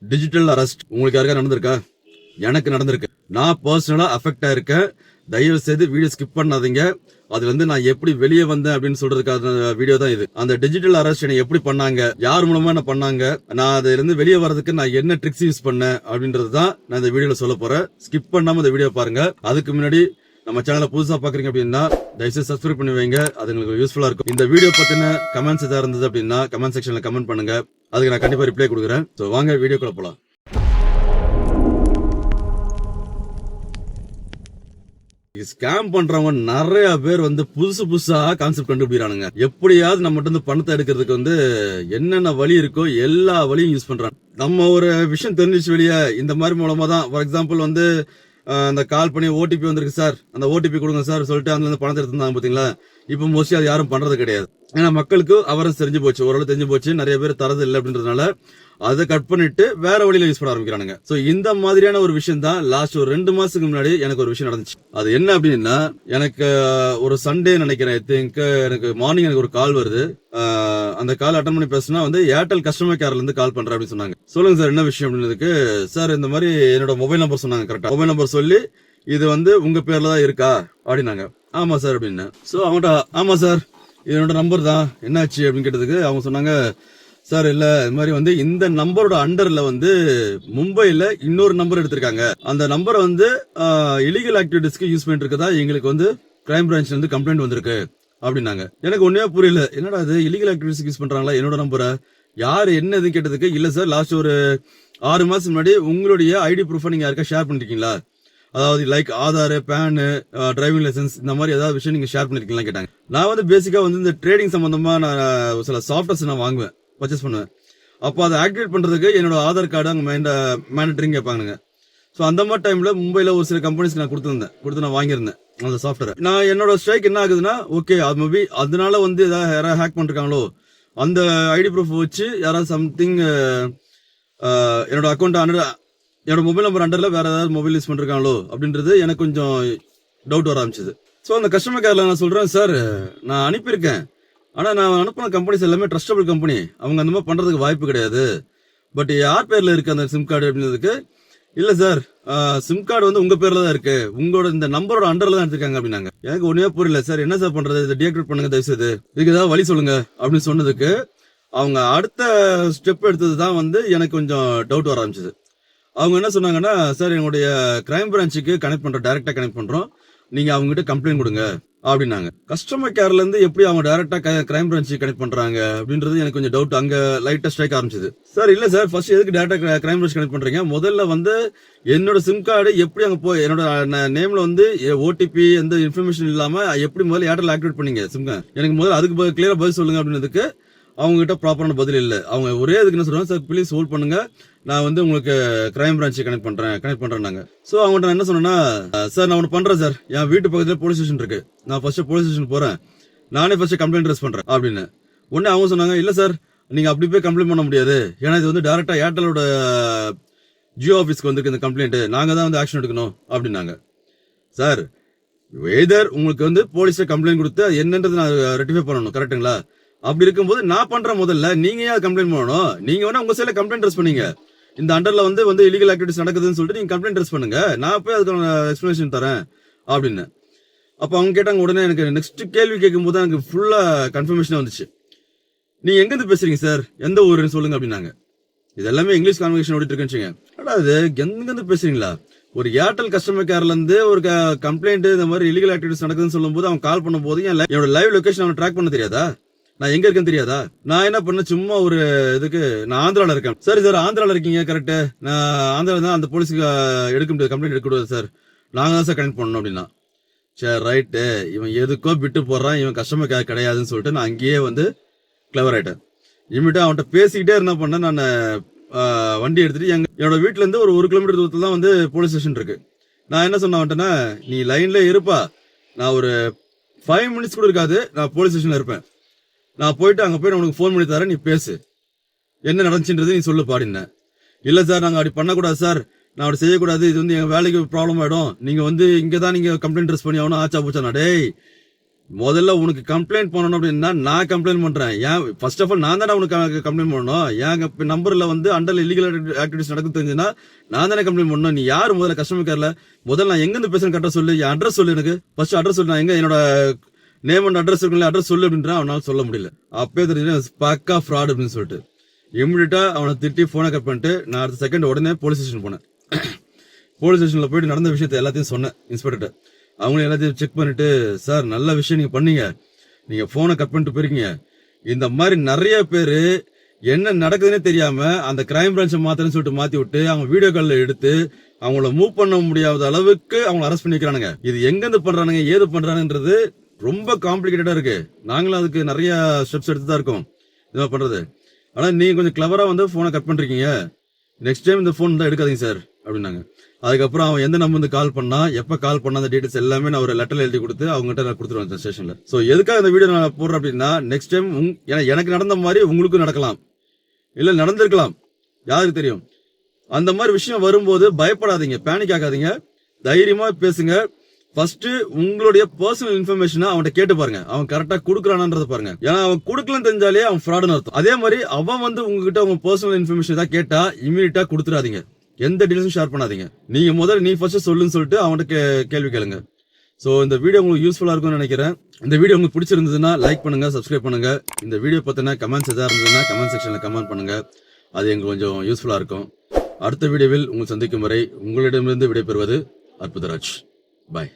Digital arrest உங்களுக்கு யாருக்கா நடந்திருக்கா? எனக்கு நடந்திருக்கு. நான் பர்சனலா அஃபெக்ட் ஆயிருக்கேன். தயவு செய்து வீடியோ ஸ்கிப் பண்ணாதீங்க. அதுல இருந்து நான் எப்படி வெளியே வந்தேன் அப்படின்னு சொல்றதுக்கான வீடியோ தான் இது. அந்த டிஜிட்டல் அரெஸ்ட் என்ன எப்படி பண்ணாங்க, யார் மூலமா என்ன பண்ணாங்க, நான் அதுல இருந்து வெளியே வரதுக்கு நான் என்ன ட்ரிக்ஸ் யூஸ் பண்ணேன் அப்படின்றது தான் நான் இந்த வீடியோல சொல்ல போறேன். ஸ்கிப் பண்ணாம இந்த வீடியோ பாருங்க. அதுக்கு முன்னாடி நம்ம சேனலை புதுசா பாக்குறீங்க அப்படின்னா தயவுசெய்து சப்ஸ்கிரைப் பண்ணி வைங்க. அது உங்களுக்கு யூஸ்ஃபுல்லா இருக்கும். இந்த வீடியோ பத்தின கமெண்ட்ஸ் ஏதாவது இருந்தது அப்படின்னா கமெண்ட் செக்ஷன்ல கமெண்ட் பண்ணுங்க. அதுக்கு நான் கண்டிப்பா ரிப்ளை கொடுக்குறேன். சோ வாங்க வீடியோக்குள்ள போலாம். ஸ்கேம் பண்றவங்க நிறைய பேர் புதுசு புதுசா கான்செப்ட் கண்டுபிடிக்கிறானுங்க. எப்படியாவது நம்ம வந்து பணத்தை எடுக்கிறதுக்கு என்னென்ன வழி இருக்கோ எல்லா வழியும் யூஸ் பண்றாங்க. நம்ம ஒரு விஷயம் தெரிஞ்சிச்சு வெளியே இந்த மாதிரி மூலமா தான். ஃபார் எக்ஸாம்பிள் அந்த கால் பண்ணி ஓடிபி வந்திருக்கு சார், அந்த ஓடிபி கொடுங்க சார் சொல்லிட்டு அதுல பணத்தை எடுத்துருந்தாங்க பாத்தீங்களா. இப்ப மோஸ்ட்லி அது யாரும் பண்றது கிடையாது. ஏன்னா மக்களுக்கு அவரம் தெரிஞ்சு போச்சு, ஓரளவு தெரிஞ்சு போச்சு. நிறைய பேர் தரது இல்லை அப்படின்றதுனால அதை கட் பண்ணிட்டு வேற வழியில யூஸ் பண்ண ஆரம்பிக்கிறானுங்க. சோ இந்த மாதிரியான ஒரு விஷயம் தான் லாஸ்ட் ஒரு 2 மாசத்துக்கு முன்னாடி எனக்கு ஒரு விஷயம் நடந்துச்சு. அது என்ன அப்படின்னா, எனக்கு ஒரு சண்டே நினைக்கிறேன், எனக்கு மார்னிங் எனக்கு ஒரு கால் வருது. அந்த கால் அட்டன் பண்ணி பேசினா ஏர்டெல் கஸ்டமர் கேர்ல இருந்து கால் பண்றேன் அப்படின்னு சொன்னாங்க. சொல்லுங்க சார் என்ன விஷயம் அப்படின்றதுக்கு, சார் இந்த மாதிரி என்னோட மொபைல் நம்பர் சொன்னாங்க. கரெக்டா மொபைல் நம்பர் சொல்லி இது உங்க பேர்ல தான் இருக்கா அப்படின்னாங்க. ஆமா சார் அப்படின்னு. சோ அவங்கள்ட்ட ஆமா சார் இது என்னோட நம்பர் தான், என்னாச்சு அப்படின்னு கேட்டதுக்கு அவங்க சொன்னாங்க, சார் இல்ல இது மாதிரி இந்த நம்பரோட அண்டர்ல மும்பைல இன்னொரு நம்பர் எடுத்திருக்காங்க. அந்த நம்பரை இலீகல் ஆக்டிவிட்டிஸ்க்கு யூஸ் பண்ணிட்டு இருக்கதா எங்களுக்கு கிரைம் பிரான்ச்ல இருந்து கம்ப்ளைண்ட் வந்திருக்கு அப்படின்னாங்க. எனக்கு ஒன்னே புரியல, என்னடா இது இலீகல் ஆக்டிவிட்டிஸ் யூஸ் பண்றாங்களா என்னோட நம்பரை, யாரு என்னது கேட்டதுக்கு, இல்ல சார் லாஸ்ட் ஒரு 6 மாசம் முன்னாடி உங்களுடைய ஐடி ப்ரூஃபை நீங்க யாருக்கா ஷேர் பண்ணிருக்கீங்களா, அதாவது like Aadhaar, PAN, driving license இந்த மாதிரி ஏதாவது விஷயம் நீங்க ஷேர் பண்ணிருக்கீங்களா கேட்டாங்க. நான் பேசிக்கா இந்த ட்ரேடிங் சம்பந்தமா நான் சில சாஃப்ட்வேர்ஸ் நான் வாங்குவேன், பர்ச்சேஸ் பண்ணுவேன். அப்போ அதை ஆக்டிவேட் பண்றதுக்கு என்னோட ஆதார் கார்டு அங்கே மேண்டட்டரிங் கேட்பாங்க. ஸோ அந்த மாதிரி டைம்ல மும்பைல ஒரு சில கம்பெனிஸ்க்கு நான் கொடுத்து நான் வாங்கியிருந்தேன் அந்த சாஃப்ட்வேர். நான் என்னோட ஸ்ட்ரைக் என்ன ஆகுதுன்னா, ஓகே அது மேபி அதனால யாராவது ஹேக் பண்ணிருக்காங்களோ, அந்த ஐடி ப்ரூஃப் வச்சு யாராவது சம்திங் என்னோட அக்கௌண்ட் என்னோட மொபைல் நம்பர் அண்டர்ல வேற ஏதாவது மொபைல் யூஸ் பண்ணிருக்காங்களோ அப்படின்றது எனக்கு கொஞ்சம் டவுட் வர ஆரம்பிச்சது. ஸோ அந்த கஸ்டமர் கேர்ல நான் சொல்றேன், சார் நான் அனுப்பியிருக்கேன், ஆனா நான் அனுப்பின கம்பெனிஸ் எல்லாமே ட்ரஸ்டபிள் கம்பெனி, அவங்க அந்த மாதிரி பண்றதுக்கு வாய்ப்பு கிடையாது. பட் யார் பேர்ல இருக்கு அந்த சிம் கார்டு அப்படின்றதுக்கு, இல்ல சார் சிம் கார்டு உங்க பேர்ல தான் இருக்கு, உங்களோட இந்த நம்பரோட அண்டர்ல தான் எடுத்திருக்காங்க அப்படின்னாங்க. எனக்கு ஒண்ணுமே புரியல, சார் என்ன சார் பண்றது, இதை டீஆக்டிவேட் பண்ணுங்க தயவு செய்து, இதுக்கு ஏதாவது வழி சொல்லுங்க அப்படின்னு சொன்னதுக்கு அவங்க அடுத்த ஸ்டெப் எடுத்தது தான் எனக்கு கொஞ்சம் டவுட் வர ஆரம்பிச்சது. அவங்க என்ன சொன்னாங்கன்னா, சார் எங்களுடைய கிரைம் பிரான்ச்சுக்கு கனெக்ட் பண்றோம், டைரக்டா கனெக்ட் பண்றோம், நீங்க அவங்க கிட்ட கம்ப்ளைண்ட் கொடுங்க அப்படின்னாங்க. கஸ்டமர் கேர்ல இருந்து எப்படி அவங்க டைரக்டா கிரைம் பிரான்ச்சுக்கு கனெக்ட் பண்றாங்க அப்படின்றது எனக்கு கொஞ்சம் டவுட் அங்க லைட்டா ஸ்ட்ரைக் ஆரம்பிச்சது. சார் இல்ல சார், ஃபர்ஸ்ட் எதுக்கு டைரக்டா கிரைம் பிரான்ச் கனெக்ட் பண்றீங்க, முதல்ல என்னோட சிம் கார்டு எப்படி அங்க போய் என்னோட நேம்ல ஓடிபி எந்த இன்ஃபர்மேஷன் இல்லாம எப்படி முதல்ல ஏர்டெல் ஆக்டிவேட் பண்ணீங்க சிம் கார்டு, எனக்கு முதல்ல அதுக்கு கிளியரா பதில் சொல்லுங்க அப்படின்றதுக்கு அவங்க கிட்ட ப்ராப்பரான பதில் இல்ல. அவங்க ஒரே இதுக்கு என்ன சொல்றாங்க, சார் ப்ளீஸ் ஹோல்ட் பண்ணுங்க, நான் உங்களுக்கு கிரைம் பிரான்ச் கனெக்ட் பண்றேன். சோ அவங்கள்ட்ட என்ன சொன்னா, சார் நான் ஒன்று பண்றேன் சார், என் வீட்டு பக்கத்துல போலீஸ் ஸ்டேஷன் இருக்கு, நான் ஃபர்ஸ்ட் போலீஸ் ஸ்டேஷன் போறேன், நானே ஃபர்ஸ்ட் கம்ப்ளைண்ட் ரைஸ் பண்றேன் அப்படின்னு. உடனே அவங்க சொன்னாங்க, இல்ல சார் நீங்க அப்படி போய் கம்ப்ளைண்ட் பண்ண முடியாது, ஏன்னா இது டைரக்டா ஏர்டெலோட ஜியோ ஆபீஸ்க்கு வந்திருக்கு இந்த கம்ப்ளைண்ட், நாங்க தான் ஆக்ஷன் எடுக்கணும் அப்படின்னாங்க. சார் எதர் உங்களுக்கு போலீஸ்ல கம்ப்ளைண்ட் கொடுத்து என்னன்றது நான் ரெட்டிஃபை பண்ணணும், கரெக்டுங்களா? அப்படி இருக்கும்போது நான் பண்ற முதல்ல நீங்க ஏன் கம்ப்ளைண்ட் பண்ணணும், நீங்க உங்க சைடுல கம்ப்ளைண்ட் ரைஸ் பண்ணீங்க, இந்த அண்டர்ல இல்லீகல் ஆக்டிவிட்டிஸ் நடக்குதுன்னு சொல்லிட்டு நீங்க கம்ப்ளைண்ட் ரைஸ் பண்ணுங்க, நான் போய் அதுக்கான எக்ஸ்பிளனேஷன் தரேன் அப்படின்னு. அப்ப அவங்க கேட்டாங்க. உடனே எனக்கு நெக்ஸ்ட் கேள்வி கேட்கும் போது எனக்கு ஃபுல்லா கன்ஃபர்மேஷன் வந்துச்சு. நீங்க எங்க இருந்து பேசுறீங்க சார், எந்த ஊருன்னு சொல்லுங்க அப்படின்னாங்க. இது எல்லாமே இங்கிலீஷ் கான்வர்சேஷன் ஓடிட்டு இருக்குன்னு. அதாவது எங்க இருந்து பேசுறீங்களா, ஒரு ஏர்டெல் கஸ்டமர் கேர்ல இருந்து ஒரு கம்ப்ளைண்ட் இந்த மாதிரி இல்லீகல் ஆக்டிவிட்டிஸ் நடக்குதுன்னு சொல்லும் போது அவங்க கால் பண்ணும் போது என்னோட லைவ் லொகேஷன் அவன் ட்ராக் பண்ண தெரியாதா, நான் எங்க இருக்கேன்னு தெரியாதா? நான் என்ன பண்ண, சும்மா ஒரு இதுக்கு நான் ஆந்திரால இருக்கேன். சரி சார் ஆந்திரால இருக்கீங்க கரெக்ட், நான் ஆந்திரால தான், அந்த போலீஸுக்கு எடுக்க முடியாது, கம்ப்ளைண்ட் எடுக்க கூடாது சார், நாங்க தான் சார் கனெக்ட் பண்ணணும் அப்படின்னா. சரி ரைட்டு, இவன் எதுக்கோ விட்டு போடுறான், இவன் கஸ்டமர் கேர் கிடையாதுன்னு சொல்லிட்டு நான் அங்கேயே கிளவர் ஆயிட்டேன். இமிட்டா அவன்கிட்ட பேசிக்கிட்டே என்ன பண்ணேன், நான் வண்டி எடுத்துட்டு என்னோட வீட்டுல இருந்து ஒரு 1 கிலோமீட்டர் தூரத்துல தான் போலீஸ் ஸ்டேஷன் இருக்கு. நான் என்ன சொன்ன வந்துட்டேன்னா, நீ லைன்ல இருப்பா, நான் ஒரு 5 மினிட்ஸ் கூட இருக்காது, நான் போலீஸ் ஸ்டேஷன்ல இருப்பேன், நான் போயிட்டு அங்க போய் உனக்கு ஃபோன் பண்ணி தரேன், நீ பேசு, என்ன நடந்துச்சுன்றது நீ சொல்லு பாடின. இல்ல சார் நாங்க அப்படி பண்ணக்கூடாது சார், நான் அப்படி செய்யக்கூடாது, இது எங்க வேலைக்கு ப்ராப்ளம் ஆயிடும், நீங்க இங்கதான் நீங்க கம்ப்ளைண்ட் ரைஸ் பண்ணி ஆகணும், ஆச்சா பூச்சா. டேய் முதல்ல உனக்கு கம்ப்ளைண்ட் பண்ணணும் அப்படின்னா நான் கம்ப்ளைண்ட் பண்றேன். ஏன் ஃபர்ஸ்ட் ஆஃப் ஆல் நான் தானே உனக்கு கம்ப்ளைண்ட் பண்ணணும். என் நம்பர்ல வந்து அண்டர் இல்லீகல் ஆக்டிவிட்டிஸ் நடக்குது தெரிஞ்சுன்னா நான் தானே கம்ப்ளைண்ட் பண்ணணும். நீ யாரு முதல்ல கஸ்டமர் கேர்ல முதல்ல நான் எங்க இருந்து பேசுறேன் கரெக்டா சொல்லு. என் அட்ரஸ் சொல்லு, எனக்கு ஃபர்ஸ்ட் அட்ரஸ் சொல்லு. நான் எங்க என்னோட நேம் அண்ட் அட்ரஸ் இருக்குல்ல, அட்ரஸ் சொல்லு அப்படின்றேன். அவனால சொல்ல முடியல. அப்பவே தெரிஞ்சு பக்கா ஃப்ராட் அப்படின்னு சொல்லிட்டு இமிடியட்டா அவனை திட்டி போனை கட் பண்ணிட்டு நான் அடுத்த செகண்ட் உடனே போலீஸ் ஸ்டேஷன் போனேன். போலீஸ் ஸ்டேஷன்ல போயிட்டு நடந்த விஷயத்த எல்லாத்தையும் சொன்னேன் இன்ஸ்பெக்டர். அவங்களும் எல்லாத்தையும் செக் பண்ணிட்டு, சார் நல்ல விஷயம் நீங்க பண்ணீங்க, நீங்க போனை கட் பண்ணிட்டு போயிருக்கீங்க. இந்த மாதிரி நிறைய பேரு என்ன நடக்குதுன்னே தெரியாம அந்த கிரைம் பிரான்ச்சை மாத்திரன்னு சொல்லிட்டு மாத்தி விட்டு அவங்க வீடியோ கால்ல எடுத்து அவங்கள மூவ் பண்ண முடியாத அளவுக்கு அவங்க அரெஸ்ட் பண்ணி வைக்கிறானுங்க. இது எங்க இருந்து பண்றானுங்க, ஏது பண்றானுன்றது ரொம்ப காம்ப்ளிகேட்டடா இருக்கு. நாங்களும் அதுக்கு நிறைய ஸ்டெப்ஸ் எடுத்து தான் இருக்கோம் இதை பண்றது. ஆனா நீங்க கொஞ்சம் கிளவரா வந்து போனை கட் பண்றீங்க, நெக்ஸ்ட் டைம் இந்த போன் தான் எடுக்காதீங்க சார் அப்படின்னாங்க. அதுக்கப்புறம் அவன் எந்த நம்பர் வந்து கால் பண்ணா, எப்ப கால் பண்ணா, அந்த டீடைல்ஸ் எல்லாமே நான் ஒரு லெட்டர்ல எழுதி கொடுத்து அவங்ககிட்ட நான் கொடுத்துருவேன் ஸ்டேஷன்ல. சோ எதுக்காக இந்த வீடியோ நான் போடுறேன் அப்படின்னா, நெக்ஸ்ட் டைம் எனக்கு நடந்த மாதிரி உங்களுக்கும் நடக்கலாம், இல்ல நடந்திருக்கலாம், யாருக்கு தெரியும். அந்த மாதிரி விஷயம் வரும்போது பயப்படாதீங்க, பேனிக் ஆகாதீங்க, தைரியமா பேசுங்க. ஃபர்ஸ்ட் உங்களுடைய பர்சனல் இன்ஃபர்மேஷனை அவன்கிட்ட கேட்டு பாருங்க, அவன் கரெக்டா குடுக்கறானன்றத பாருங்க. ஏன்னா அவன் குடுக்கலன்னு தெரிஞ்சாலே அவன் ஃப்ராடுன்னு அர்த்தம். அதே மாதிரி அவன் வந்து உங்ககிட்ட உங்க பர்சனல் இன்ஃபர்மேஷன் தான் கேட்டா இமீடியட்டா கொடுத்துறாதீங்க, எந்த டீடைல்ஸும் ஷேர் பண்ணாதீங்க. நீங்க முதல்ல நீ ஃபர்ஸ்ட் சொல்லுன்னு சொல்லிட்டு அவன்கிட்ட கேள்வி கேளுங்க. சோ இந்த வீடியோ உங்களுக்கு யூஸ்ஃபுல்லா இருக்கும்னு நினைக்கிறேன். இந்த வீடியோ உங்களுக்கு பிடிச்சிருந்ததுன்னா லைக் பண்ணுங்க, சப்ஸ்கிரைப் பண்ணுங்க. இந்த வீடியோ பத்தின கமெண்ட்ஸ் எதாவது இருந்ததுன்னா கமெண்ட் செக்ஷன்ல கமெண்ட் பண்ணுங்க, அது எங்களுக்கு கொஞ்சம் யூஸ்ஃபுல்லா இருக்கும். அடுத்த வீடியோவில் உங்களை சந்திக்கும் வரை உங்களிடமிருந்து விடைபெறுவது அற்புதராஜ். பாய்.